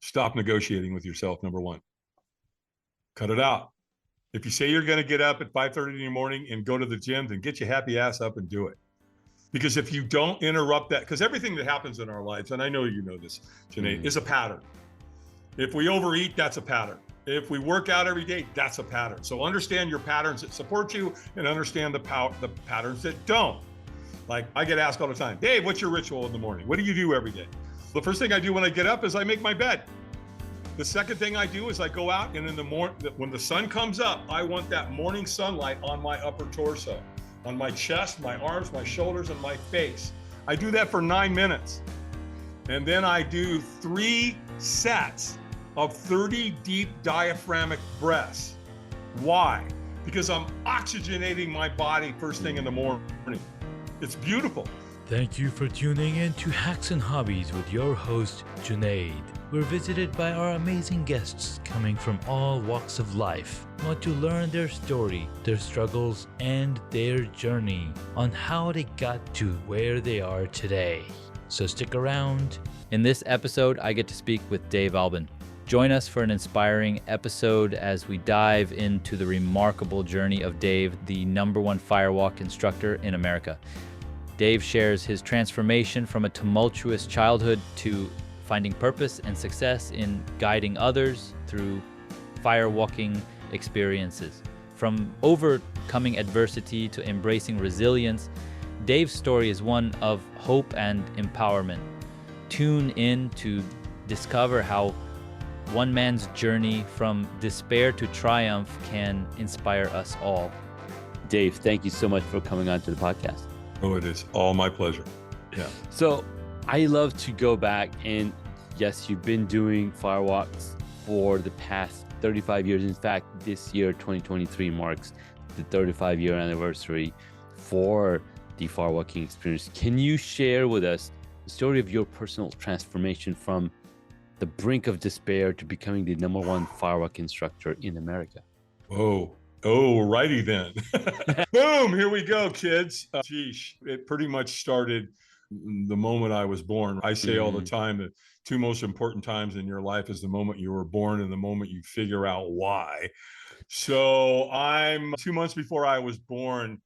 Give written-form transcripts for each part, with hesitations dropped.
Stop negotiating with yourself, number one. Cut it out. If you say you're going to get up at 5:30 in the morning and go to the gym, then get your happy ass up and do it. Because if you don't interrupt that, because everything that happens in our lives, and I know you know this, Janae, is a pattern. If we overeat, that's a pattern. If we work out every day, that's a pattern. So understand your patterns that support you and understand the patterns that don't. Like I get asked all the time, Dave, what's your ritual in the morning? What do you do every day? The first thing I do when I get up is I make my bed. The second thing I do is I go out, and in the morning, when the sun comes up, I want that morning sunlight on my upper torso, on my chest, my arms, my shoulders, and my face. I do that for 9 minutes. And then I do 3 sets of 30 deep diaphragmatic breaths. Why? Because I'm oxygenating my body first thing in the morning. It's beautiful. Thank you for tuning in to Hacks and Hobbies with your host, Junaid. We're visited by our amazing guests coming from all walks of life. We want to learn their story, their struggles, and their journey on how they got to where they are today. So stick around. In this episode, I get to speak with Dave Albin. Join us for an inspiring episode as we dive into the remarkable journey of Dave, the #1 Firewalk instructor in America. Dave shares his transformation from a tumultuous childhood to finding purpose and success in guiding others through firewalking experiences. From overcoming adversity to embracing resilience, Dave's story is one of hope and empowerment. Tune in to discover how one man's journey from despair to triumph can inspire us all. Dave, thank you so much for coming on to the podcast. Oh, it is all my pleasure. Yeah. So I love to go back, and yes, you've been doing firewalks for the past 35 years. In fact, this year, 2023, marks the 35-year anniversary for the firewalking experience. Can you share with us the story of your personal transformation from the brink of despair to becoming the #1 firewalk instructor in America? Oh, righty then. Boom, here we go, kids. It pretty much started the moment I was born. I say all the time that 2 most important times in your life is the moment you were born and the moment you figure out why. So I'm 2 months before I was born,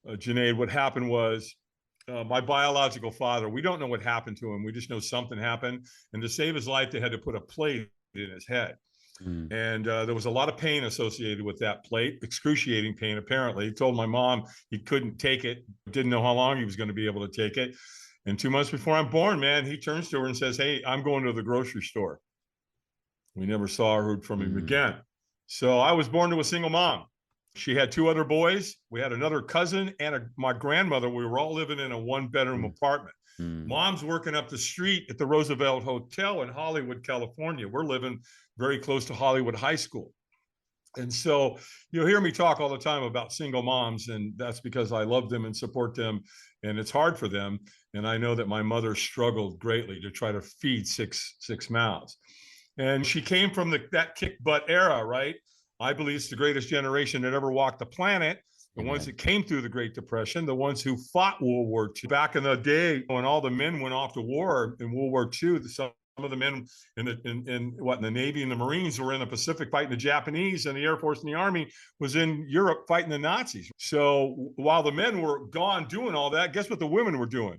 Junaid, what happened was my biological father, we don't know what happened to him. We just know something happened. And to save his life, they had to put a plate in his head. And there was a lot of pain associated with that plate, excruciating pain, apparently. He told my mom he couldn't take it, didn't know how long he was going to be able to take it. And 2 months before I'm born, man, he turns to her and says, hey, I'm going to the grocery store. We never saw or heard from him again. So I was born to a single mom. She had 2 other boys. We had another cousin and my grandmother. We were all living in a 1-bedroom apartment. Mom's working up the street at the Roosevelt Hotel in Hollywood, California. We're living very close to Hollywood High School. And so you'll hear me talk all the time about single moms, and that's because I love them and support them, and it's hard for them. And I know that my mother struggled greatly to try to feed six mouths. And she came from that kick butt era, right? I believe it's the greatest generation that ever walked the planet. The ones that came through the Great Depression, the ones who fought World War II. Back in the day, when all the men went off to war in World War II, some of the men in the Navy and the Marines were in the Pacific fighting the Japanese, and the Air Force and the Army was in Europe fighting the Nazis. So while the men were gone doing all that, guess what the women were doing?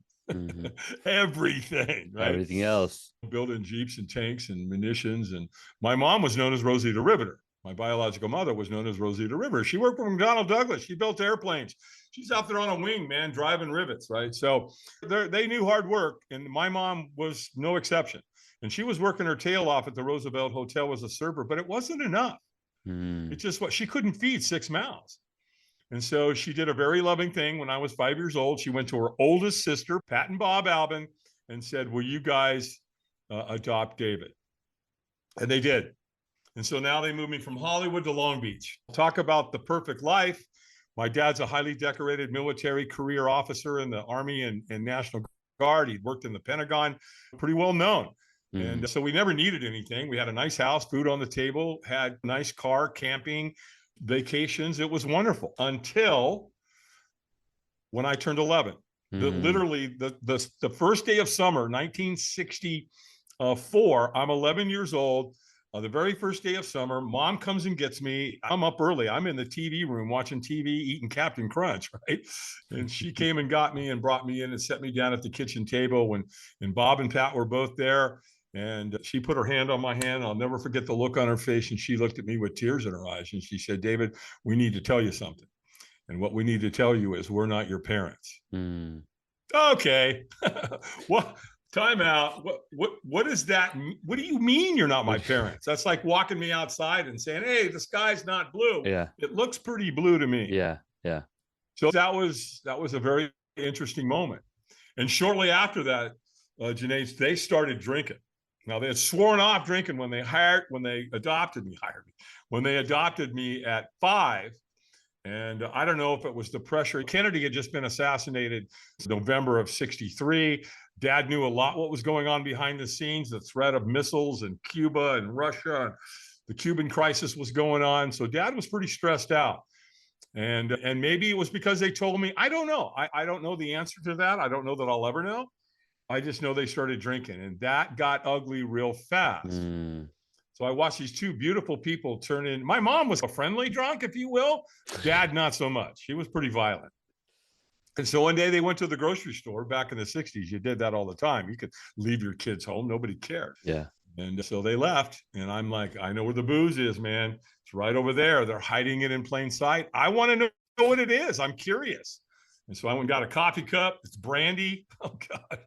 Everything, right? Everything else. Building Jeeps and tanks and munitions. And my mom was known as Rosie the Riveter. My biological mother was known as Rosie the Riveter. She worked for McDonnell Douglas. She built airplanes. She's out there on a wing, man, driving rivets, right? So they knew hard work, and my mom was no exception. And she was working her tail off at the Roosevelt Hotel as a server, but it wasn't enough. It's just she couldn't feed 6 mouths. And so she did a very loving thing. When I was 5 years old, she went to her oldest sister, Pat and Bob Albin, and said, will you guys adopt David? And they did. And so now they moved me from Hollywood to Long Beach. Talk about the perfect life. My dad's a highly decorated military career officer in the Army and National Guard. He'd worked in the Pentagon, pretty well known. And so we never needed anything. We had a nice house, food on the table, had a nice car, camping, vacations. It was wonderful until when I turned 11. Literally the first day of summer, 1960. 4. I'm 11 years old. The very first day of summer, mom comes and gets me. I'm up early. I'm in the TV room watching TV, eating Captain Crunch, right? And she came and got me and brought me in and set me down at the kitchen table and Bob and Pat were both there. And she put her hand on my hand. I'll never forget the look on her face. And she looked at me with tears in her eyes. And she said, David, we need to tell you something. And what we need to tell you is we're not your parents. Okay. What? Time out. What is that? What do you mean you're not my parents? That's like walking me outside and saying, hey, the sky's not blue. Yeah. It looks pretty blue to me. Yeah. Yeah. So that was a very interesting moment. And shortly after that, Janae, they started drinking. Now they had sworn off drinking when they adopted me at 5. And I don't know if it was the pressure. Kennedy had just been assassinated November of 1963. Dad knew a lot what was going on behind the scenes, the threat of missiles in Cuba and Russia. And the Cuban crisis was going on. So Dad was pretty stressed out. And maybe it was because they told me, I don't know. I don't know the answer to that. I don't know that I'll ever know. I just know they started drinking, and that got ugly real fast. So I watched these two beautiful people turn in. My mom was a friendly drunk, if you will. Dad, not so much. He was pretty violent. And so one day they went to the grocery store back in the 60s. You did that all the time. You could leave your kids home. Nobody cared. Yeah. And so they left. And I'm like, I know where the booze is, man. It's right over there. They're hiding it in plain sight. I want to know what it is. I'm curious. And so I went and got a coffee cup. It's brandy. Oh, God.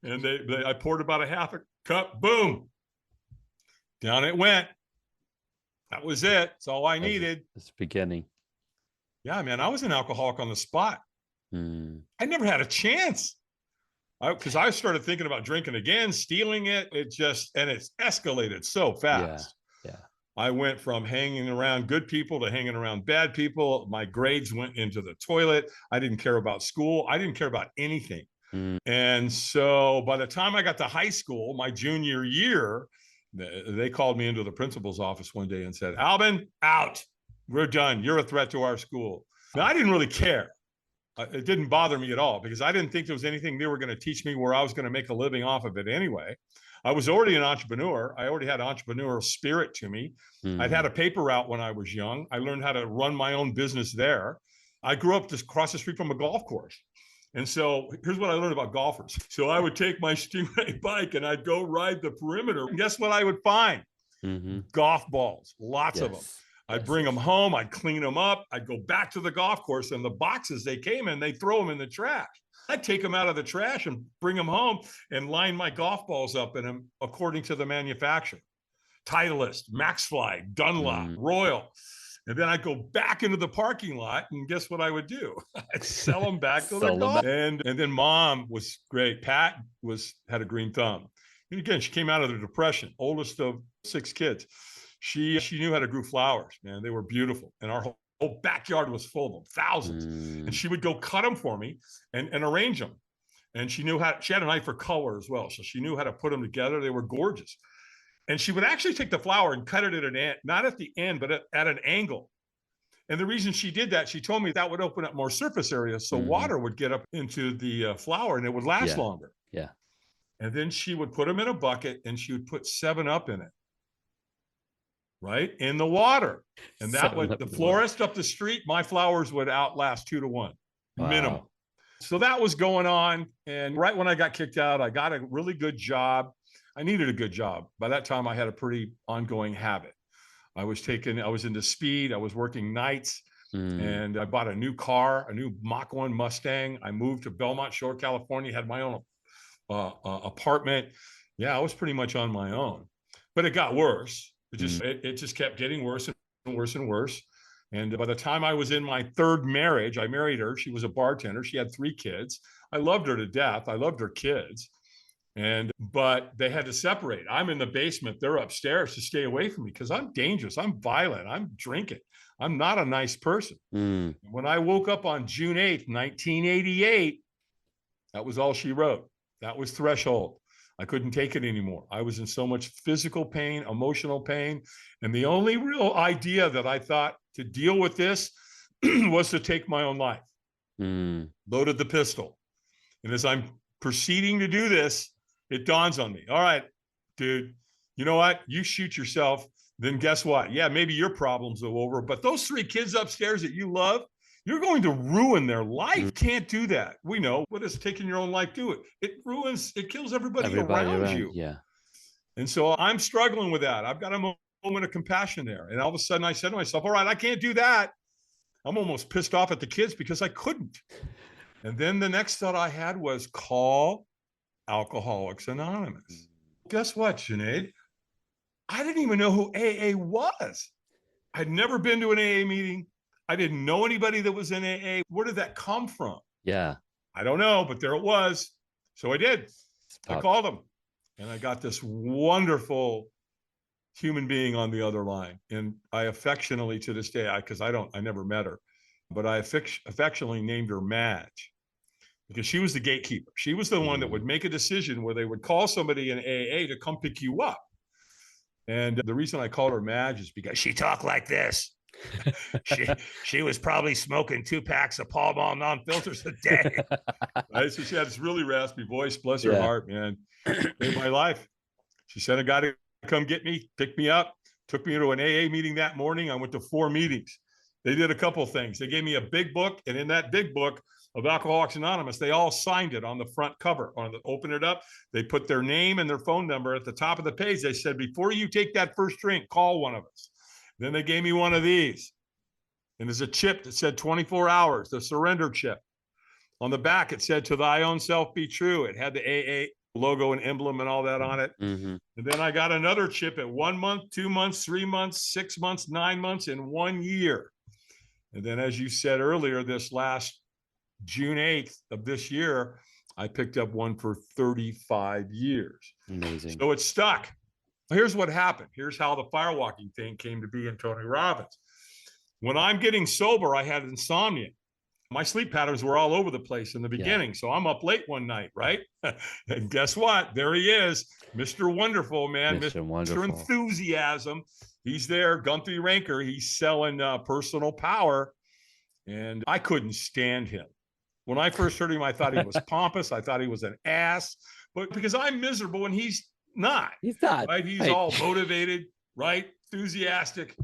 And I poured about a half a cup. Boom. Down it went. That was it. That's all I needed. It's the beginning. Yeah, man. I was an alcoholic on the spot. I never had a chance. Because I started thinking about drinking again, stealing it. It's escalated so fast. Yeah. I went from hanging around good people to hanging around bad people. My grades went into the toilet. I didn't care about school. I didn't care about anything. And so by the time I got to high school, my junior year, they called me into the principal's office one day and said, Albin, out. We're done. You're a threat to our school. Now, I didn't really care. It didn't bother me at all because I didn't think there was anything they were going to teach me where I was going to make a living off of it anyway. I was already an entrepreneur. I already had entrepreneurial spirit to me. I'd had a paper route when I was young. I learned how to run my own business there. I grew up just across the street from a golf course. And so here's what I learned about golfers. So I would take my Stingray bike and I'd go ride the perimeter. And guess what I would find? Golf balls, lots of them. I'd bring them home. I'd clean them up. I'd go back to the golf course, and the boxes they came in, they'd throw them in the trash. I'd take them out of the trash and bring them home and line my golf balls up in them according to the manufacturer. Titleist, Maxfly, Dunlop, Royal. And then I'd go back into the parking lot, and guess what I would do? I'd sell them back to the golf. And then Mom was great. Pat had a green thumb. And again, she came out of the Depression, oldest of 6 kids. She knew how to grow flowers, man. They were beautiful. And our whole backyard was full of them, thousands. And she would go cut them for me and arrange them. And she had an eye for color as well. So she knew how to put them together. They were gorgeous. And she would actually take the flower and cut it at not at the end, but at an angle. And the reason she did that, she told me that would open up more surface area. So water would get up into the flower and it would last longer. Yeah. And then she would put them in a bucket and she would put 7-Up in it. Right in the water. And that would, the florist up the street, my flowers would outlast 2 to 1 minimum. So that was going on. And right when I got kicked out, I got a really good job. I needed a good job. By that time, I had a pretty ongoing habit. I was into speed. I was working nights and I bought a new car, a new Mach 1 Mustang. I moved to Belmont Shore, California, had my own apartment. Yeah, I was pretty much on my own, but it got worse. It just kept getting worse and worse and worse. And by the time I was in my 3rd marriage, I married her. She was a bartender. She had 3 kids. I loved her to death. I loved her kids. But they had to separate. I'm in the basement. They're upstairs to stay away from me because I'm dangerous. I'm violent. I'm drinking. I'm not a nice person. When I woke up on June 8th, 1988, that was all she wrote. That was threshold. I couldn't take it anymore. I was in so much physical pain, emotional pain. And the only real idea that I thought to deal with this was to take my own life. Loaded the pistol. And as I'm proceeding to do this, it dawns on me. All right, dude, you know what? You shoot yourself. Then guess what? Yeah, maybe your problems are over, but those 3 kids upstairs that you love, you're going to ruin their life. Can't do that. We know. What does taking your own life do? It kills everybody around you. Yeah. And so I'm struggling with that. I've got a moment of compassion there. And all of a sudden I said to myself, all right, I can't do that. I'm almost pissed off at the kids because I couldn't. And then the next thought I had was call Alcoholics Anonymous. Guess what, Sinead? I didn't even know who AA was. I'd never been to an AA meeting. I didn't know anybody that was in AA. Where did that come from? Yeah. I don't know, but there it was. So I did. I called them, and I got this wonderful human being on the other line. And I affectionately, to this day, I never met her, but I affectionately named her Madge, because she was the gatekeeper. She was the one that would make a decision where they would call somebody in AA to come pick you up. And the reason I called her Madge is because she talked like this. she was probably smoking 2 packs of Pall Mall non-filters a day. Right? So she had this really raspy voice. Bless her heart, man. Saved my life. She sent a guy to come get me, pick me up, took me to an AA meeting that morning. I went to 4 meetings. They did a couple of things. They gave me a big book, and in that big book of Alcoholics Anonymous, they all signed it on the front cover. Open it up, they put their name and their phone number at the top of the page. They said, before you take that first drink, call one of us. Then they gave me one of these. And there's a chip that said 24 hours, the surrender chip. On the back, it said, to thy own self be true. It had the AA logo and emblem and all that on it. Mm-hmm. And then I got another chip at 1 month, 2 months, 3 months, 6 months, 9 months, and 1 year. And then, as you said earlier, this last June 8th of this year, I picked up one for 35 years. Amazing. So it's stuck. Here's what happened. Here's how the firewalking thing came to be in Tony Robbins. When I'm getting sober, I had insomnia. My sleep patterns were all over the place in the beginning. So I'm up late one night, right? And guess what? There he is, Mr. Wonderful, man. Mr. Enthusiasm. He's there, Gunther Ranker. He's selling personal power. And I couldn't stand him. When I first heard him, I thought he was pompous. I thought he was an ass. But because I'm miserable and he's not. He's not. Right? He's all motivated, right? Enthusiastic.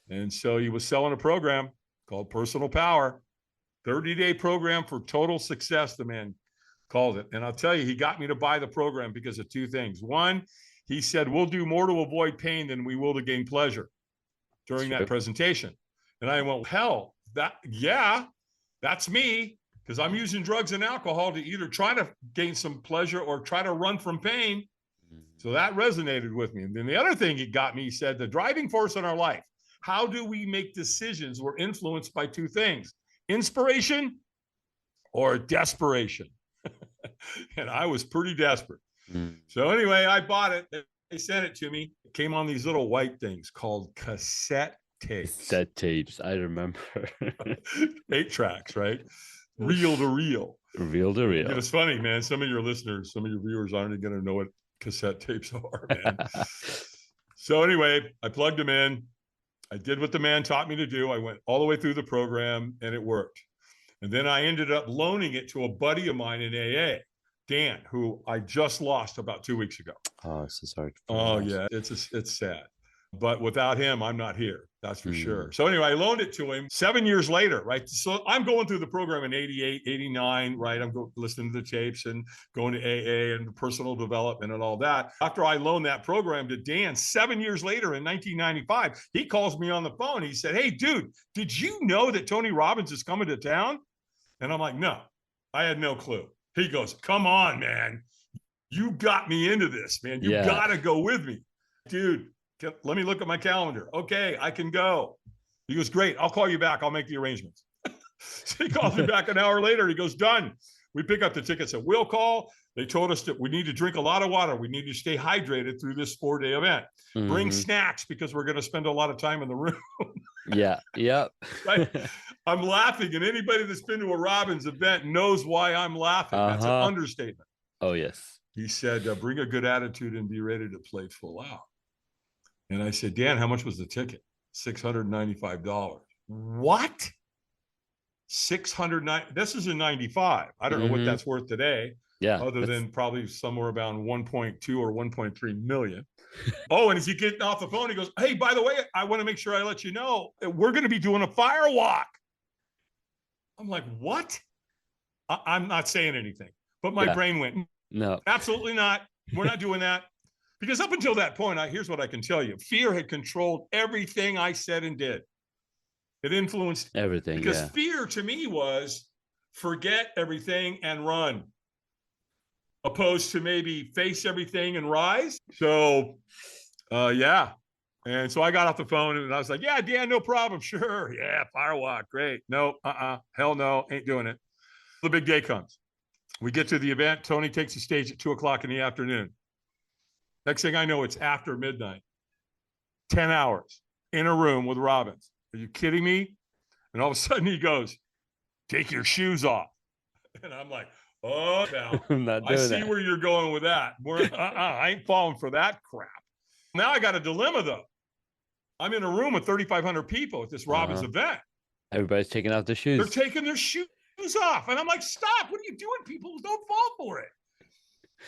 And so he was selling a program called Personal Power. 30-day program for total success, the man called it. And I'll tell you, he got me to buy the program because of 2 things. One, he said, we'll do more to avoid pain than we will to gain pleasure during that presentation. And I went, hell, that's me, because I'm using drugs and alcohol to either try to gain some pleasure or try to run from pain. So that resonated with me. And then the other thing he got me, he said, the driving force in our life, how do we make decisions? We're influenced by 2 things. Inspiration or desperation. And I was pretty desperate. So anyway, I bought it. They sent it to me. It came on these little white things called cassette tapes. Cassette tapes, I remember. 8 tracks, right? Reel to reel. Reel to reel. And it's funny, man. Some of your listeners, some of your viewers aren't going to know what cassette tapes are, man. So anyway, I plugged them in. I did what the man taught me to do. I went all the way through the program and it worked. And then I ended up loaning it to a buddy of mine in AA, Dan, who I just lost about 2 weeks ago. Oh, so sorry. Oh yeah, it's sad. But without him, I'm not here. That's for sure. So anyway, I loaned it to him 7 years later, right? So I'm going through the program in 88, 89, right? I'm listening to the tapes and going to AA and personal development and all that. After I loaned that program to Dan 7 years later in 1995, he calls me on the phone. He said, hey, dude, did you know that Tony Robbins is coming to town? And I'm like, no, I had no clue. He goes, come on, man. You got me into this, man. You got to go with me. Dude, let me look at my calendar. Okay, I can go. He goes, great. I'll call you back. I'll make the arrangements. So he calls me back an hour later. He goes, done. We pick up the tickets at will call. They told us that we need to drink a lot of water. We need to stay hydrated through this 4-day event. Bring snacks because we're going to spend a lot of time in the room. Right? I'm laughing, and anybody that's been to a Robbins event knows why I'm laughing. That's an understatement. Oh, yes. He said, bring a good attitude and be ready to play full out. And I said, Dan, how much was the ticket? $695. What? $609. This is in 95. I don't know what that's worth today. Yeah. other than probably somewhere around 1.2 or 1.3 million. Oh, and as you get off the phone, he goes, hey, by the way, I want to make sure I let you know that we're going to be doing a firewalk. I'm like, what? I'm not saying anything, but my brain went, no, absolutely not. We're not doing that. Because up until that point, here's what I can tell you. Fear had controlled everything I said and did. It influenced everything. Because fear to me was forget everything and run, opposed to maybe face everything and rise. So, yeah. And so I got off the phone and I was like, yeah, Dan, no problem. Sure. Yeah, firewalk. Great. No, hell no, ain't doing it. The big day comes. We get to the event. Tony takes the stage at 2:00 in the afternoon. Next thing I know, it's after midnight. 10 hours in a room with Robbins. Are you kidding me? And all of a sudden he goes, take your shoes off. And I'm like, oh, now I see where you're going with that. I ain't falling for that crap. Now I got a dilemma though. I'm in a room with 3,500 people at this Robbins event. Everybody's taking off their shoes. They're taking their shoes off. And I'm like, stop. What are you doing? People don't fall for it.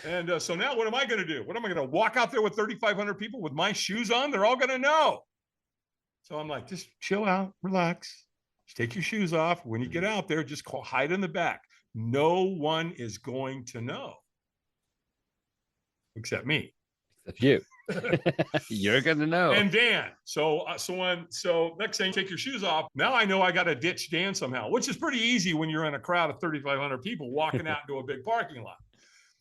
And so now what am I going to do? What am I going to walk out there with 3,500 people with my shoes on? They're all going to know. So I'm like, just chill out, relax, just take your shoes off. When you get out there, just hide in the back. No one is going to know. Except me. Except you. You're going to know. And Dan. So next thing, take your shoes off. Now I know I got to ditch Dan somehow, which is pretty easy when you're in a crowd of 3,500 people walking out into a big parking lot.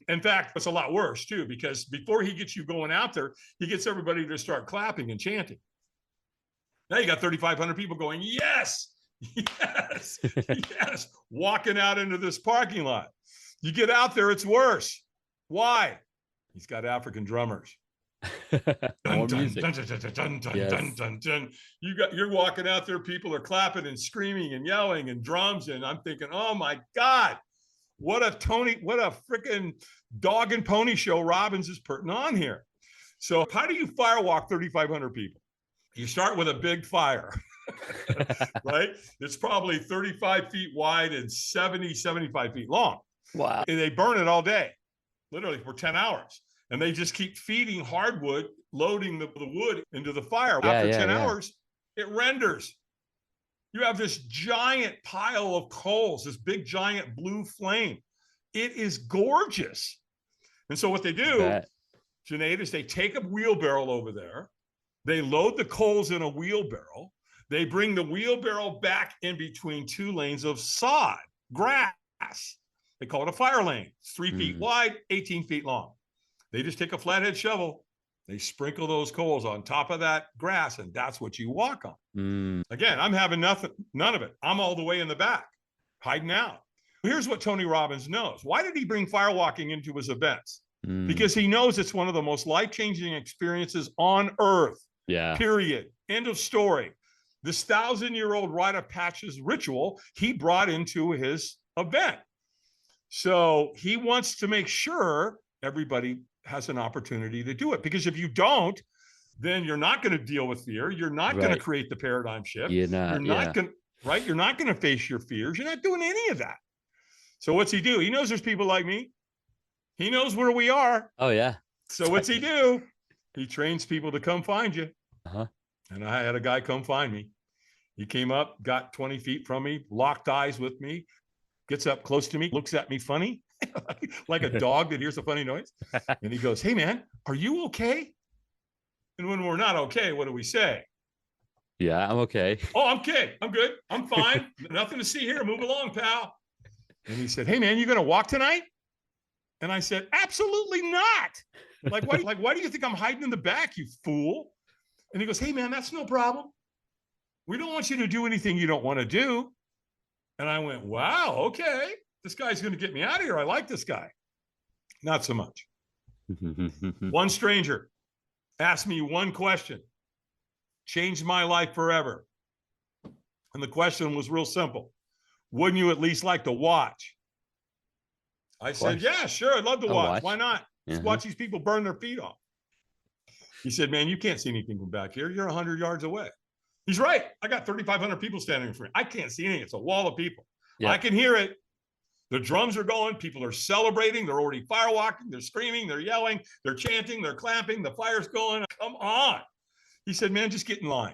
In fact, it's a lot worse too, because before he gets you going out there, he gets everybody to start clapping and chanting. Now you got 3,500 people going, yes, yes, yes, walking out into this parking lot. You get out there, it's worse. Why? He's got African drummers. Dun, dun, dun, dun, dun, dun, dun, dun. You're walking out there, people are clapping and screaming and yelling and drums, and I'm thinking, oh my God. What a freaking dog and pony show Robbins is putting on here. So how do you firewalk 3,500 people? You start with a big fire, right? It's probably 35 feet wide and 75 feet long. Wow. And they burn it all day, literally for 10 hours. And they just keep feeding hardwood, loading the wood into the fire. After 10 hours, it renders. You have this giant pile of coals, this big giant blue flame. It is gorgeous. And so what they do, Junaid, is they take a wheelbarrow over there. They load the coals in a wheelbarrow. They bring the wheelbarrow back in between 2 lanes of sod, grass. They call it a fire lane. It's 3 feet wide, 18 feet long. They just take a flathead shovel. They sprinkle those coals on top of that grass, and that's what you walk on. Again, I'm having none of it. I'm all the way in the back, hiding out. Here's what Tony Robbins knows. Why did he bring firewalking into his events? Because he knows it's one of the most life-changing experiences on earth. Yeah. Period. End of story. This 1,000-year-old rite of passage ritual he brought into his event. So he wants to make sure everybody has an opportunity to do it, because if you don't, then you're not going to deal with fear. You're not going to create the paradigm shift. You're not going to face your fears. You're not doing any of that. So what's he do? He knows there's people like me. He knows where we are. Oh yeah. So what's he do? He trains people to come find you. And I had a guy come find me. He came up, got 20 feet from me, locked eyes with me, gets up close to me, looks at me funny. Like a dog that hears a funny noise. And he goes, hey man, are you okay? And when we're not okay, what do we say? Yeah, I'm okay. Oh, I'm okay. I'm good. I'm fine. Nothing to see here. Move along, pal. And he said, hey man, you going to walk tonight? And I said, absolutely not. Like, why do you think I'm hiding in the back, you fool? And he goes, hey man, that's no problem. We don't want you to do anything you don't want to do. And I went, wow, okay. This guy's going to get me out of here. I like this guy. Not so much. One stranger asked me one question, changed my life forever. And the question was real simple. Wouldn't you at least like to watch? I said, yeah, sure. I'd love to watch. Why not? Just watch these people burn their feet off. He said, man, you can't see anything from back here. You're 100 yards away. He's right. I got 3,500 people standing in front. I can't see anything. It's a wall of people. I can hear it. The drums are going. People are celebrating. They're already firewalking. They're screaming. They're yelling. They're chanting. They're clapping. The fire's going. Come on. He said, man, just get in line.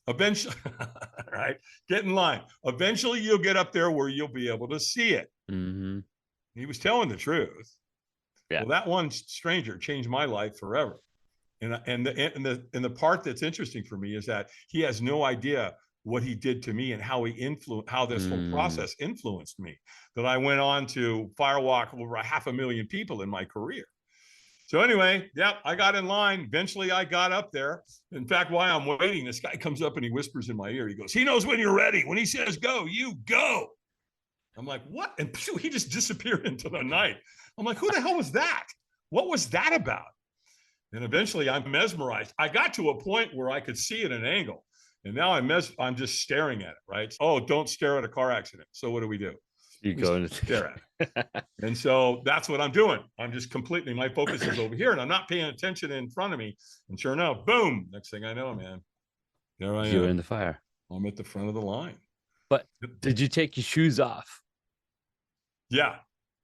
Eventually, right? Get in line. Eventually, you'll get up there where you'll be able to see it. Mm-hmm. He was telling the truth. Yeah. Well, that one stranger changed my life forever. And the part that's interesting for me is that he has no idea what he did to me and how how this whole process influenced me. That I went on to firewalk over 500,000 people in my career. So anyway, yeah, I got in line. Eventually, I got up there. In fact, while I'm waiting, this guy comes up and he whispers in my ear. He goes, he knows when you're ready. When he says go, you go. I'm like, what? And he just disappeared into the night. I'm like, who the hell was that? What was that about? And eventually, I'm mesmerized. I got to a point where I could see at an angle. And now I'm just staring at it, right? Oh, don't stare at a car accident. So what do? You go and stare at it. And so that's what I'm doing. I'm just completely, my focus is over here and I'm not paying attention in front of me. And sure enough, boom, next thing I know, man, there I am. You're in the fire. I'm at the front of the line. But did you take your shoes off? Yeah.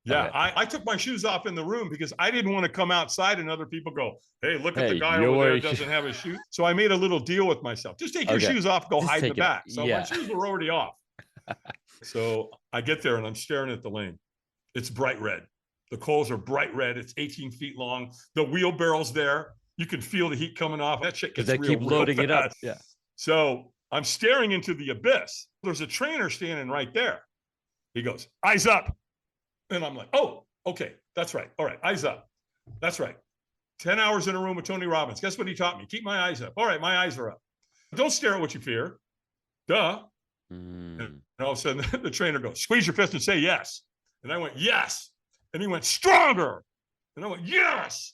Yeah. Okay. I took my shoes off in the room because I didn't want to come outside and other people go, hey, look at the guy over there doesn't have his shoes. So I made a little deal with myself. Just take your shoes off, go hide in the back. So my shoes were already off. So I get there and I'm staring at the lane. It's bright red. The coals are bright red. It's 18 feet long. The wheelbarrow's there. You can feel the heat coming off. That shit gets real, keep loading it up. Yeah. So I'm staring into the abyss. There's a trainer standing right there. He goes, eyes up. And I'm like, oh, okay. That's right. All right. Eyes up. That's right. 10 hours in a room with Tony Robbins. Guess what he taught me? Keep my eyes up. All right. My eyes are up. Don't stare at what you fear. Duh. And all of a sudden the trainer goes, squeeze your fist and say yes. And I went, yes. And he went, stronger. And I went, yes.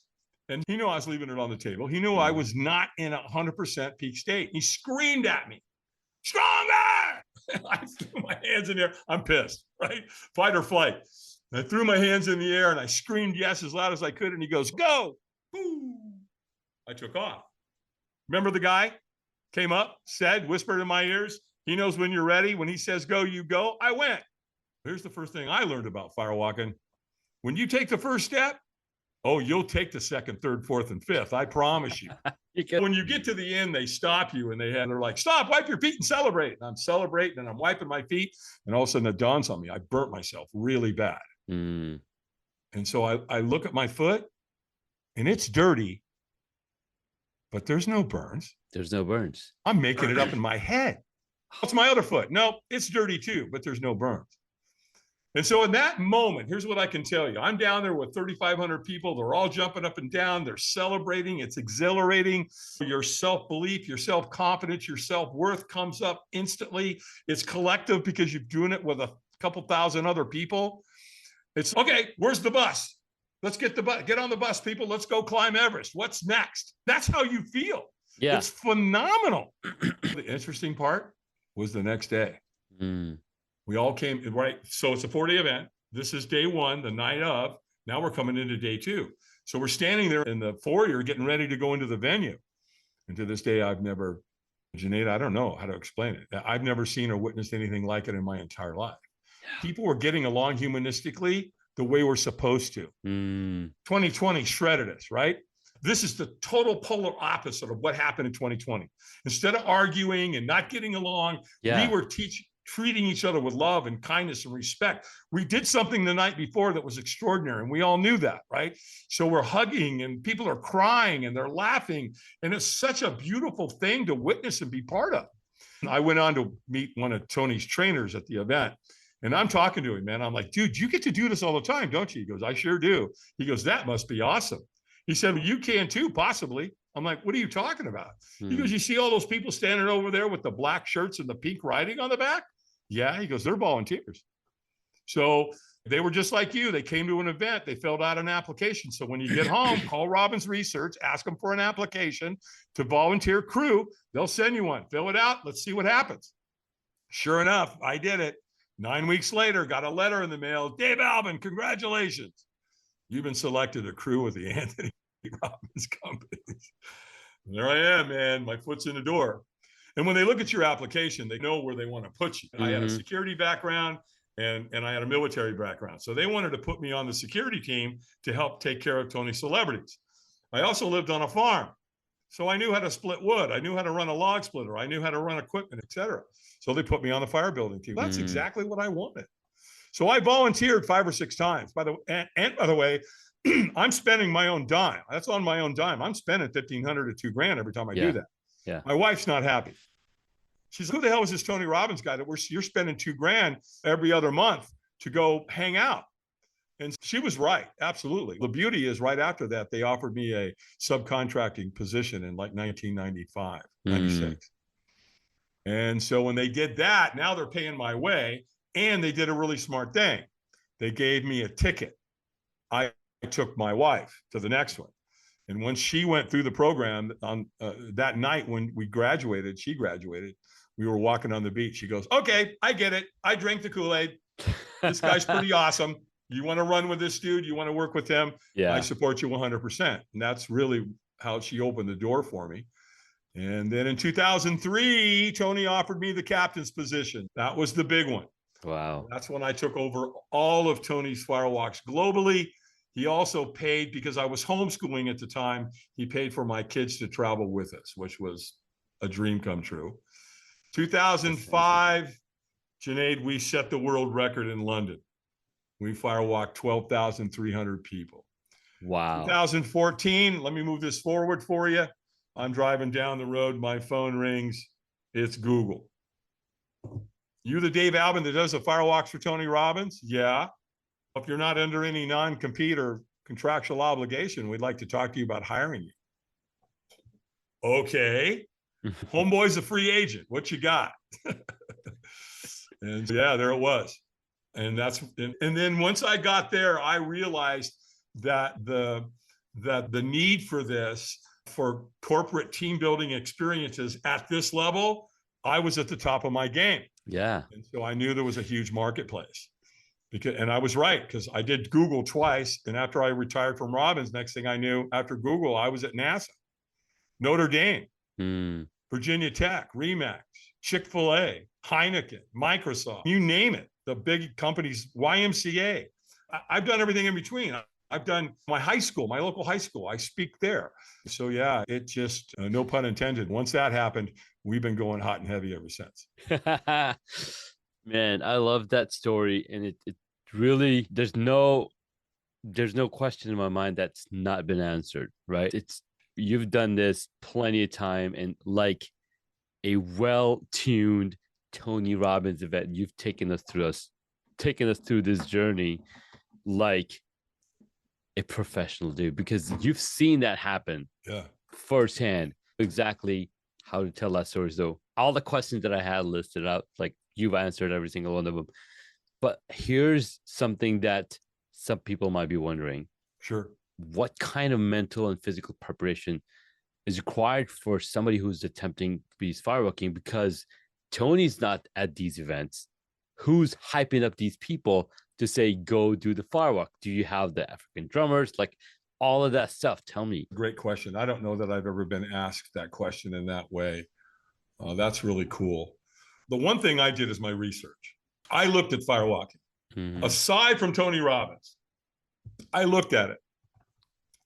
And he knew I was leaving it on the table. He knew I was not in 100% peak state. He screamed at me, stronger. I threw my hands in the air. I'm pissed, right? Fight or flight. And I threw my hands in the air and I screamed yes as loud as I could. And he goes, go. Boom. I took off. Remember the guy came up, said, whispered in my ears, he knows when you're ready. When he says go, you go. I went. Here's the first thing I learned about firewalking. When you take the first step, oh, you'll take the second, third, fourth, and fifth. I promise you. When you get to the end, they stop you and they're like, stop, wipe your feet and celebrate. And I'm celebrating and I'm wiping my feet. And all of a sudden it dawns on me. I burnt myself really bad. And so I look at my foot and it's dirty, but there's no burns. There's no burns. I'm making it up in my head. What's my other foot? No, it's dirty too, but there's no burns. And so in that moment, here's what I can tell you. I'm down there with 3,500 people. They're all jumping up and down. They're celebrating. It's exhilarating. Your self-belief, your self-confidence, your self-worth comes up instantly. It's collective because you're doing it with a couple thousand other people. It's, okay, where's the bus? Let's get on the bus, people. Let's go climb Everest. What's next? That's how you feel. Yeah. It's phenomenal. The interesting part was the next day. We all came, right? So it's a 4-day event. This is day one, the night of. Now we're coming into day two. So we're standing there in the foyer getting ready to go into the venue. And to this day, Junaid, I don't know how to explain it. I've never seen or witnessed anything like it in my entire life. Yeah. People were getting along humanistically the way we're supposed to. 2020 shredded us, right? This is the total polar opposite of what happened in 2020. Instead of arguing and not getting along, we were treating each other with love and kindness and respect. We did something the night before that was extraordinary, and we all knew that, right? So we're hugging and people are crying and they're laughing. And it's such a beautiful thing to witness and be part of. I went on to meet one of Tony's trainers at the event. And I'm talking to him, man. I'm like, dude, you get to do this all the time, don't you? He goes, I sure do. He goes, that must be awesome. He said, well, you can too, possibly. I'm like, what are you talking about? He goes, you see all those people standing over there with the black shirts and the pink writing on the back? Yeah. He goes, they're volunteers. So they were just like you. They came to an event. They filled out an application. So when you get home, call Robbins Research, ask them for an application to volunteer crew. They'll send you one. Fill it out. Let's see what happens. Sure enough, I did it. 9 weeks later, got a letter in the mail. Dave Albin, congratulations. You've been selected a crew with the Anthony Robbins companies. And there I am, man. My foot's in the door. And when they look at your application, they know where they want to put you. I had a security background. and I had a military background. So they wanted to put me on the security team to help take care of Tony's celebrities. I also lived on a farm. So I knew how to split wood. I knew how to run a log splitter. I knew how to run equipment, et cetera. So they put me on the fire building team. That's exactly what I wanted. So I volunteered 5 or 6 times. By the way, I'm spending my own dime. That's on my own dime. I'm spending $1,500 to $2,000 every time I do that. Yeah. My wife's not happy. She's like, who the hell is this Tony Robbins guy that you're spending $2,000 every other month to go hang out? And she was right. Absolutely. The beauty is right after that, they offered me a subcontracting position in like 1995, 96. And so when they did that, now they're paying my way, and they did a really smart thing. They gave me a ticket. I took my wife to the next one. And when she went through the program on that night when we graduated, she graduated, we were walking on the beach. She goes, okay, I get it. I drank the Kool-Aid. This guy's pretty awesome. You want to run with this dude? You want to work with him? Yeah. I support you 100%. And that's really how she opened the door for me. And then in 2003, Tony offered me the captain's position. That was the big one. Wow. That's when I took over all of Tony's firewalks globally. He also paid, because I was homeschooling at the time, he paid for my kids to travel with us, which was a dream come true. 2005, Junaid, we set the world record in London. We firewalked 12,300 people. Wow. 2014, let me move this forward for you. I'm driving down the road. My phone rings. It's Google. You the Dave Albin that does the firewalks for Tony Robbins? Yeah. If you're not under any non-compete or contractual obligation, we'd like to talk to you about hiring you. Okay. Homeboy's a free agent. What you got? And yeah, there it was. And then once I got there, I realized that the need for this, for corporate team building experiences at this level, I was at the top of my game. Yeah. And so I knew there was a huge marketplace. And I was right, because I did Google twice. And after I retired from Robbins, next thing I knew, after Google, I was at NASA, Notre Dame, Virginia Tech, Remax, Chick-fil-A, Heineken, Microsoft, you name it, the big companies, YMCA. I've done everything in between. I've done my high school, my local high school. I speak there. So yeah, it just, no pun intended. Once that happened, we've been going hot and heavy ever since. Man, I love that story. And it really, there's no question in my mind that's not been answered, right? You've done this plenty of time, and like a well-tuned Tony Robbins event, you've taken us through this journey like a professional dude, because you've seen that happen firsthand, exactly how to tell that story. So all the questions that I had listed out, like you've answered every single one of them. But here's something that some people might be wondering. Sure. What kind of mental and physical preparation is required for somebody who's attempting these firewalking? Because Tony's not at these events. Who's hyping up these people to say, go do the firewalk? Do you have the African drummers? Like all of that stuff. Tell me. Great question. I don't know that I've ever been asked that question in that way. That's really cool. The one thing I did is my research. I looked at firewalking. Aside from Tony Robbins, I looked at it.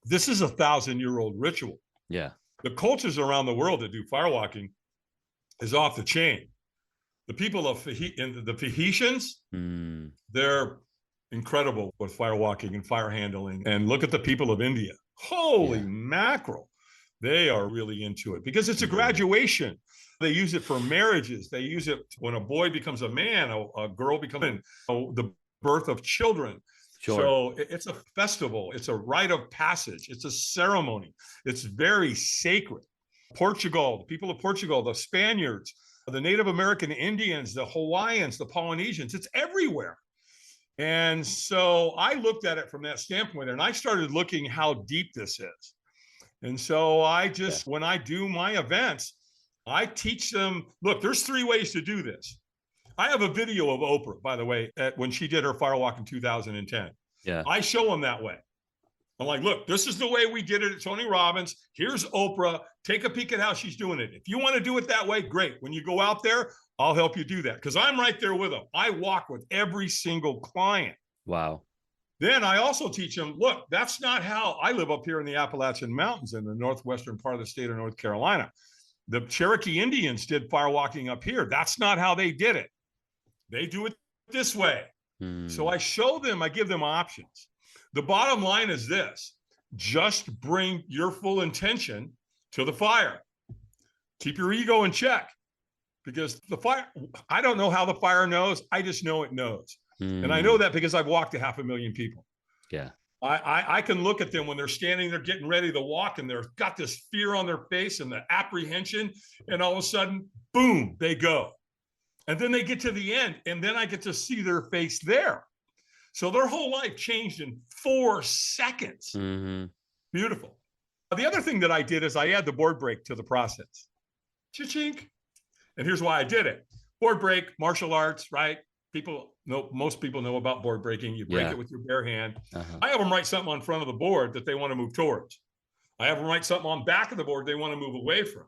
This is a 1,000-year-old ritual. Yeah. The cultures around the world that do firewalking is off the chain. The people of the Tahitians, they're incredible with firewalking and fire handling. And look at the people of India. Holy mackerel. They are really into it because it's a graduation. They use it for marriages. They use it when a boy becomes a man, a girl becomes the birth of children. Sure. So it's a festival. It's a rite of passage. It's a ceremony. It's very sacred. Portugal, the people of Portugal, the Spaniards, the Native American Indians, the Hawaiians, the Polynesians, it's everywhere. And so I looked at it from that standpoint, and I started looking how deep this is. And so I just, when I do my events, I teach them, look, there's 3 ways to do this. I have a video of Oprah, by the way, when she did her firewalk in 2010. Yeah. I show them that way. I'm like, look, this is the way we did it at Tony Robbins. Here's Oprah. Take a peek at how she's doing it. If you want to do it that way, great. When you go out there, I'll help you do that because I'm right there with them. I walk with every single client. Wow. Then I also teach them, look, that's not how I live up here in the Appalachian Mountains in the northwestern part of the state of North Carolina. The Cherokee Indians did firewalking up here. That's not how they did it. They do it this way. So I show them, I give them options. The bottom line is this: just bring your full intention to the fire. Keep your ego in check because the fire, I don't know how the fire knows. I just know it knows. And I know that because I've walked to 500,000 people. Yeah. I can look at them when they're standing there getting ready to walk and they've got this fear on their face and the apprehension. And all of a sudden, boom, they go. And then they get to the end and then I get to see their face there. So their whole life changed in 4 seconds. Beautiful. The other thing that I did is I add the board break to the process. Cha-chink. And here's why I did it. Board break, martial arts, right? People know, most people know about board breaking. You break it with your bare hand. I have them write something on front of the board that they want to move towards. I have them write something on back of the board they want to move away from.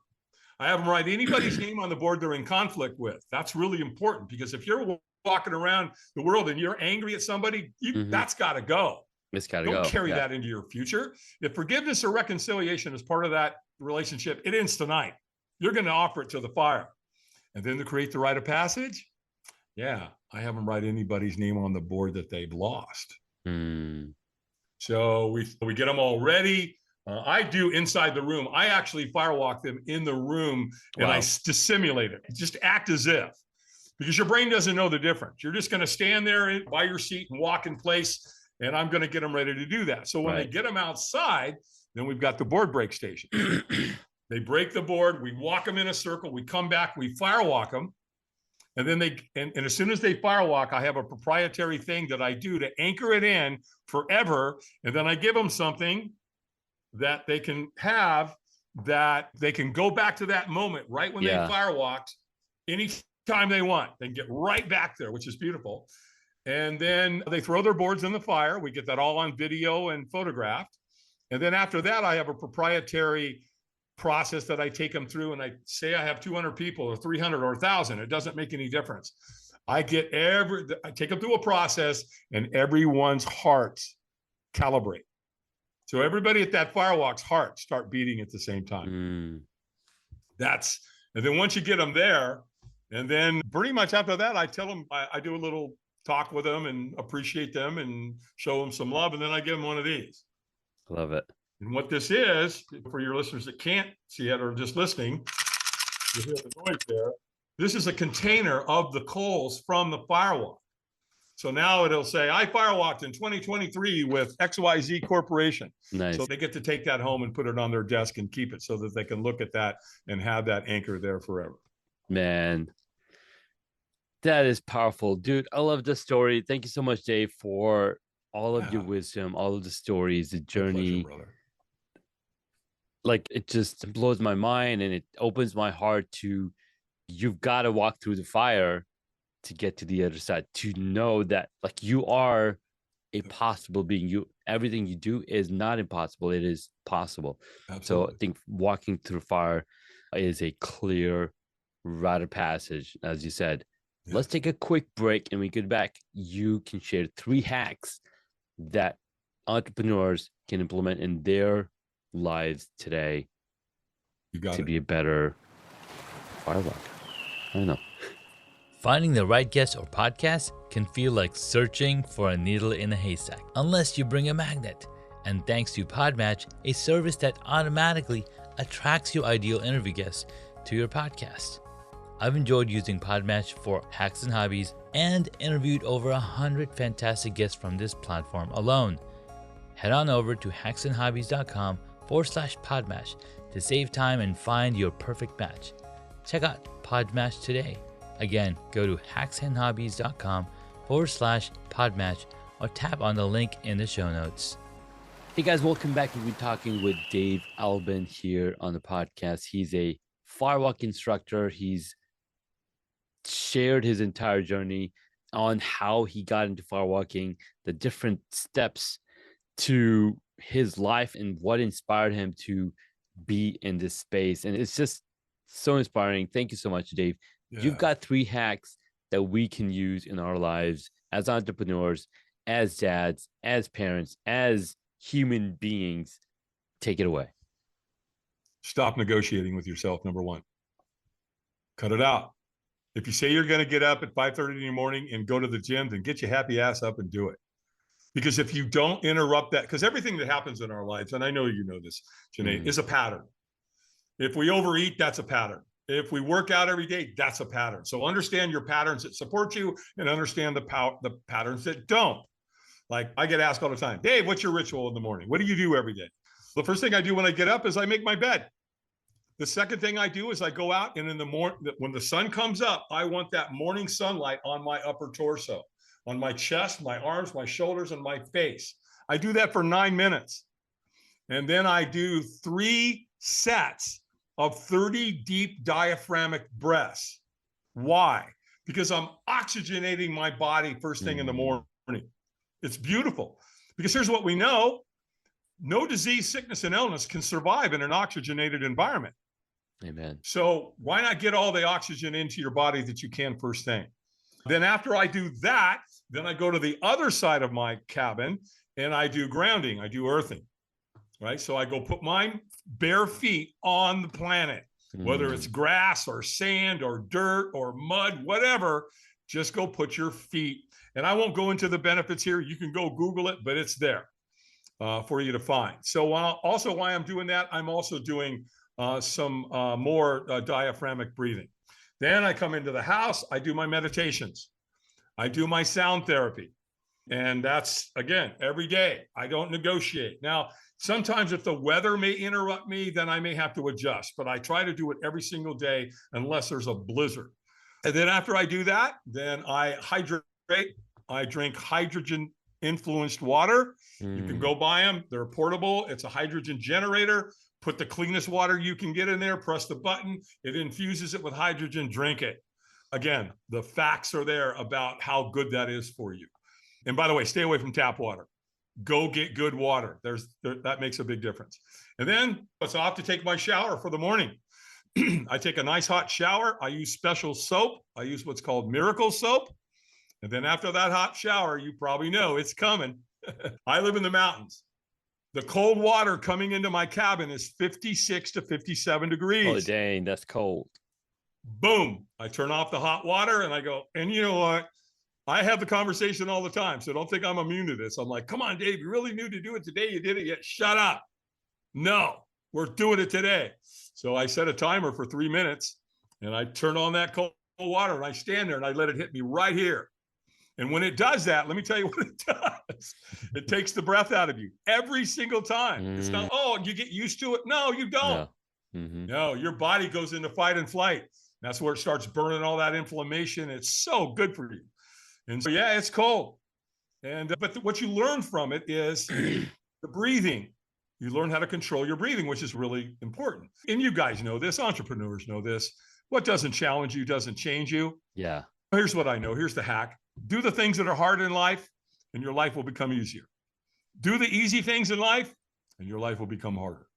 I have them write anybody's name on the board they're in conflict with. That's really important because if you're walking around the world and you're angry at somebody, that's got to go. It's got to go. Don't carry that into your future. If forgiveness or reconciliation is part of that relationship, it ends tonight. You're going to offer it to the fire. And then to create the rite of passage, I have them write anybody's name on the board that they've lost. So we get them all ready. I do inside the room. I actually firewalk them in the room and I simulate it. Just act as if, because your brain doesn't know the difference. You're just going to stand there by your seat and walk in place. And I'm going to get them ready to do that. So when they get them outside, then we've got the board break station. They break the board. We walk them in a circle. We come back. We firewalk them. And then and as soon as they firewalk, I have a proprietary thing that I do to anchor it in forever. And then I give them something that they can have that they can go back to that moment right when they firewalked anytime they want. They can get right back there, which is beautiful. And then they throw their boards in the fire. We get that all on video and photographed. And then after that, I have a proprietary process that I take them through. And I say I have 200 people or 300 or 1,000. It doesn't make any difference. I take them through a process and everyone's hearts calibrate. So everybody at that firewalk's heart start beating at the same time. And then once you get them there, and then pretty much after that, I tell them, I do a little talk with them and appreciate them and show them some love. And then I give them one of these. Love it. And what this is, for your listeners that can't see it or just listening, you hear the noise there. This is a container of the coals from the firewalk. So now it'll say, I firewalked in 2023 with XYZ Corporation. Nice. So they get to take that home and put it on their desk and keep it so that they can look at that and have that anchor there forever. Man, that is powerful. Dude, I love this story. Thank you so much, Dave, for all of your wisdom, all of the stories, the journey. Pleasure, brother. Like, it just blows my mind and it opens my heart to, you've got to walk through the fire to get to the other side, to know that like you are a possible being. Everything you do is not impossible. It is possible. Absolutely. So I think walking through fire is a clear rite of passage, as you said. Yeah. Let's take a quick break and we get back. You can share 3 hacks that entrepreneurs can implement in their lives today to be a better firewalker. I don't know. Finding the right guest or podcast can feel like searching for a needle in a haystack, unless you bring a magnet. And thanks to Podmatch, a service that automatically attracts your ideal interview guests to your podcast. I've enjoyed using Podmatch for Hacks and Hobbies and interviewed over 100 fantastic guests from this platform alone. Head on over to hacksandhobbies.com/Podmatch to save time and find your perfect match. Check out Podmatch today. Again, go to hacksandhobbies.com/Podmatch or tap on the link in the show notes. Hey guys, welcome back. We've been talking with Dave Albin here on the podcast. He's a Firewalk instructor. He's shared his entire journey on how he got into firewalking, the different steps to his life and what inspired him to be in this space. And it's just so inspiring. Thank you so much, Dave. Yeah. You've got 3 hacks that we can use in our lives as entrepreneurs, as dads, as parents, as human beings. Take it away. Stop negotiating with yourself, number one. Cut it out. If you say you're going to get up at 5:30 in the morning and go to the gym, then get your happy ass up and do it. Because if you don't interrupt that, because everything that happens in our lives, and I know you know this, Janae, is a pattern. If we overeat, that's a pattern. If we work out every day, that's a pattern. So understand your patterns that support you and understand the patterns that don't. Like I get asked all the time, Dave, what's your ritual in the morning? What do you do every day? The first thing I do when I get up is I make my bed. The second thing I do is I go out, and in the morning, when the sun comes up, I want that morning sunlight on my upper torso, on my chest, my arms, my shoulders, and my face. I do that for 9 minutes. And then I do 3 sets of 30 deep diaphragmatic breaths. Why? Because I'm oxygenating my body first thing in the morning. It's beautiful. Because here's what we know. No disease, sickness, and illness can survive in an oxygenated environment. Amen. So why not get all the oxygen into your body that you can first thing? Then after I do that, then I go to the other side of my cabin and I do grounding. I do earthing, right? So I go put my bare feet on the planet, whether it's grass or sand or dirt or mud, whatever, just go put your feet. And I won't go into the benefits here. You can go Google it, but it's there for you to find. So also why I'm doing that, I'm also doing some more diaphragmatic breathing. Then I come into the house, I do my meditations. I do my sound therapy. And that's, again, every day. I don't negotiate. Now, sometimes if the weather may interrupt me, then I may have to adjust, but I try to do it every single day unless there's a blizzard. And then after I do that, then I hydrate. I drink hydrogen-influenced water. You can go buy them. They're portable. It's a hydrogen generator. Put the cleanest water you can get in there, press the button. It infuses it with hydrogen, drink it. Again, the facts are there about how good that is for you. And by the way, stay away from tap water. Go get good water. That makes a big difference. And then it's off to take my shower for the morning. I take a nice hot shower. I use special soap. I use what's called Miracle soap. And then after that hot shower, you probably know it's coming. I live in the mountains. The cold water coming into my cabin is 56 to 57 degrees. Oh, dang, that's cold. Boom. I turn off the hot water and I go, and you know what? I have the conversation all the time, so don't think I'm immune to this. I'm like, come on, Dave, you really knew to do it today. You did it yet. Shut up. No, we're doing it today. So I set a timer for 3 minutes and I turn on that cold water and I stand there and I let it hit me right here. And when it does that, let me tell you what it does. It takes the breath out of you every single time. It's not, oh, you get used to it. No, you don't. No, your body goes into fight and flight. That's where it starts burning all that inflammation. It's so good for you. And so, yeah, it's cold. And but what you learn from it is the breathing. You learn how to control your breathing, which is really important. And you guys know this. Entrepreneurs know this. What doesn't challenge you doesn't change you. Yeah. Here's what I know. Here's the hack. Do the things that are hard in life, and your life will become easier. Do the easy things in life, and your life will become harder.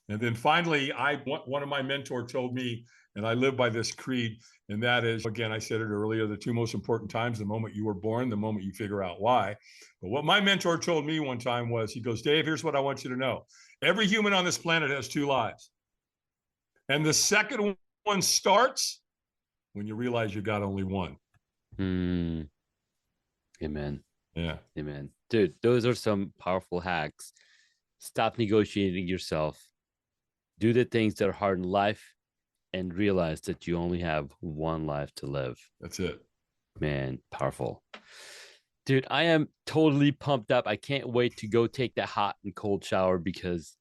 And then finally, one of my mentors told me, and I live by this creed, and that is, again, I said it earlier, the 2 most important times, the moment you were born, the moment you figure out why. But what my mentor told me one time was, he goes, Dave, here's what I want you to know. Every human on this planet has 2 lives. And the second one starts when you realize you got only one. Amen. Yeah. Amen. Dude, those are some powerful hacks. Stop negotiating yourself. Do the things that are hard in life and realize that you only have one life to live. That's it. Man, powerful. Dude, I am totally pumped up. I can't wait to go take that hot and cold shower because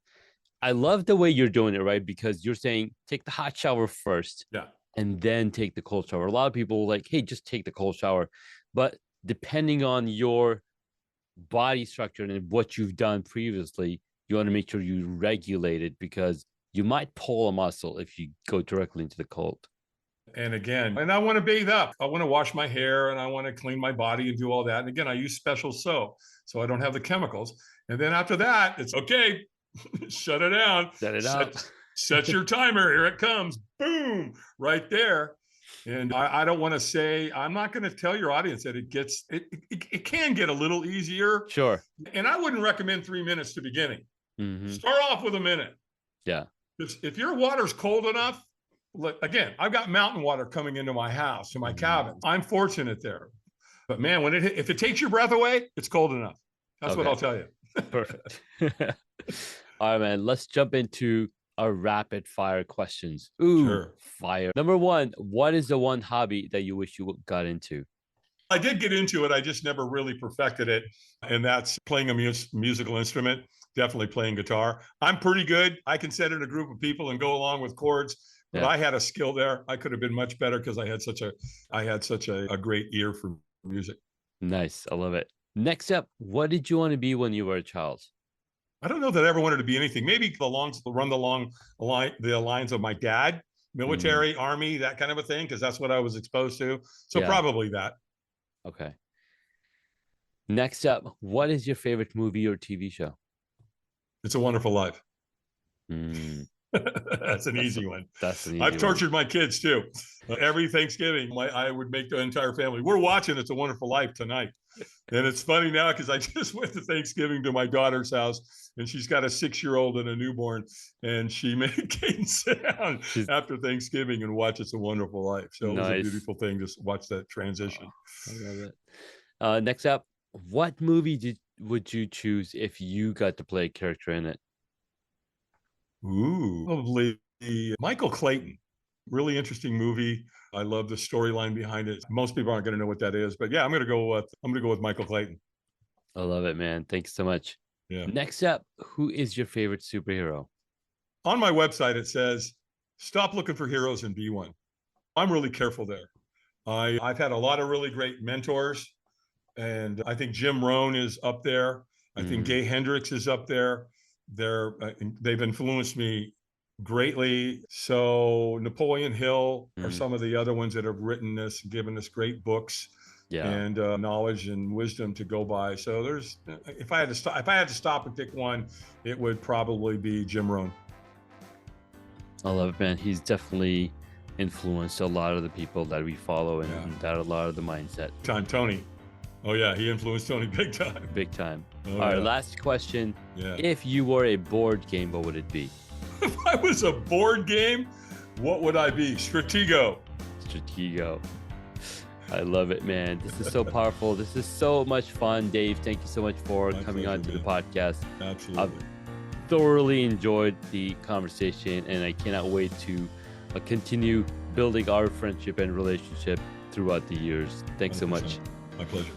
I love the way you're doing it, right? Because you're saying take the hot shower first. Yeah. And then take the cold shower. A lot of people are like, hey, just take the cold shower. But depending on your body structure and what you've done previously, you want to make sure you regulate it because you might pull a muscle if you go directly into the cold. And again, and I want to bathe up. I want to wash my hair and I want to clean my body and do all that. And again, I use special soap so I don't have the chemicals. And then after that, it's okay, shut it down. Set it up. Set your timer. Here it comes. Boom, right there. And I don't want to say, I'm not going to tell your audience that it can get a little easier. Sure. And I wouldn't recommend 3 minutes to beginning. Mm-hmm. Start off with a minute. Yeah. If your water's cold enough, again, I've got mountain water coming into my house, to my cabin. I'm fortunate there. But man, if it takes your breath away, it's cold enough. That's what I'll tell you. Perfect. All right, man. Let's jump into our rapid fire questions. Ooh, sure. Fire. Number one, what is the one hobby that you wish you got into? I did get into it. I just never really perfected it. And that's playing a musical instrument, definitely playing guitar. I'm pretty good. I can sit in a group of people and go along with chords, but I had a skill there. I could have been much better because I had such a great ear for music. Nice. I love it. Next up, what did you want to be when you were a child? I don't know that I ever wanted to be anything. Maybe run the lines of my dad, military, army, that kind of a thing, because that's what I was exposed to. So probably that. Okay. Next up, what is your favorite movie or TV show? It's a Wonderful Life. That's an easy one. I've tortured my kids too. Every Thanksgiving, I would make the entire family. We're watching It's a Wonderful Life tonight. And it's funny now because I just went to Thanksgiving to my daughter's house, and she's got a 6-year-old and a newborn, and she made Caden sit down after Thanksgiving and watch It's a Wonderful Life. So it was a beautiful thing to watch that transition. I love it. Next up, what movie would you choose if you got to play a character in it? Ooh, probably Michael Clayton. Really interesting movie. I love the storyline behind it. Most people aren't going to know what that is, but yeah, I'm going to go with Michael Clayton. I love it, man. Thanks so much. Yeah. Next up, who is your favorite superhero? On my website, it says, stop looking for heroes and be one. I'm really careful there. I've had a lot of really great mentors, and I think Jim Rohn is up there. I think Gay Hendricks is up there. They've influenced me greatly. So Napoleon Hill are some of the other ones that have written this, given us great books and knowledge and wisdom to go by. So if I had to stop and pick one, it would probably be Jim Rohn. I love it, man. He's definitely influenced a lot of the people that we follow and that a lot of the mindset. Tony. Oh yeah, he influenced Tony big time. Big time. All right, last question. Yeah. If you were a board game, what would it be? If I was a board game, what would I be? Stratego. I love it, man. This is so powerful. This is so much fun. Dave, thank you so much for coming on to the podcast. Absolutely. I've thoroughly enjoyed the conversation, and I cannot wait to continue building our friendship and relationship throughout the years. Thanks 100%. So much. My pleasure.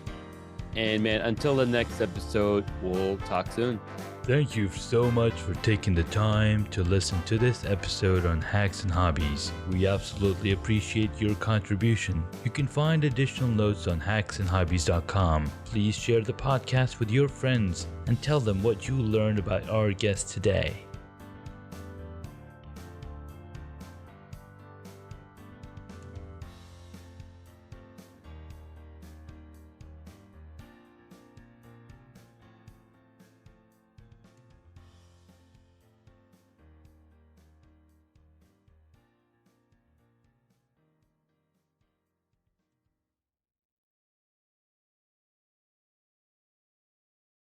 And man, until the next episode, we'll talk soon. Thank you so much for taking the time to listen to this episode on Hacks and Hobbies. We absolutely appreciate your contribution. You can find additional notes on hacksandhobbies.com. Please share the podcast with your friends and tell them what you learned about our guest today.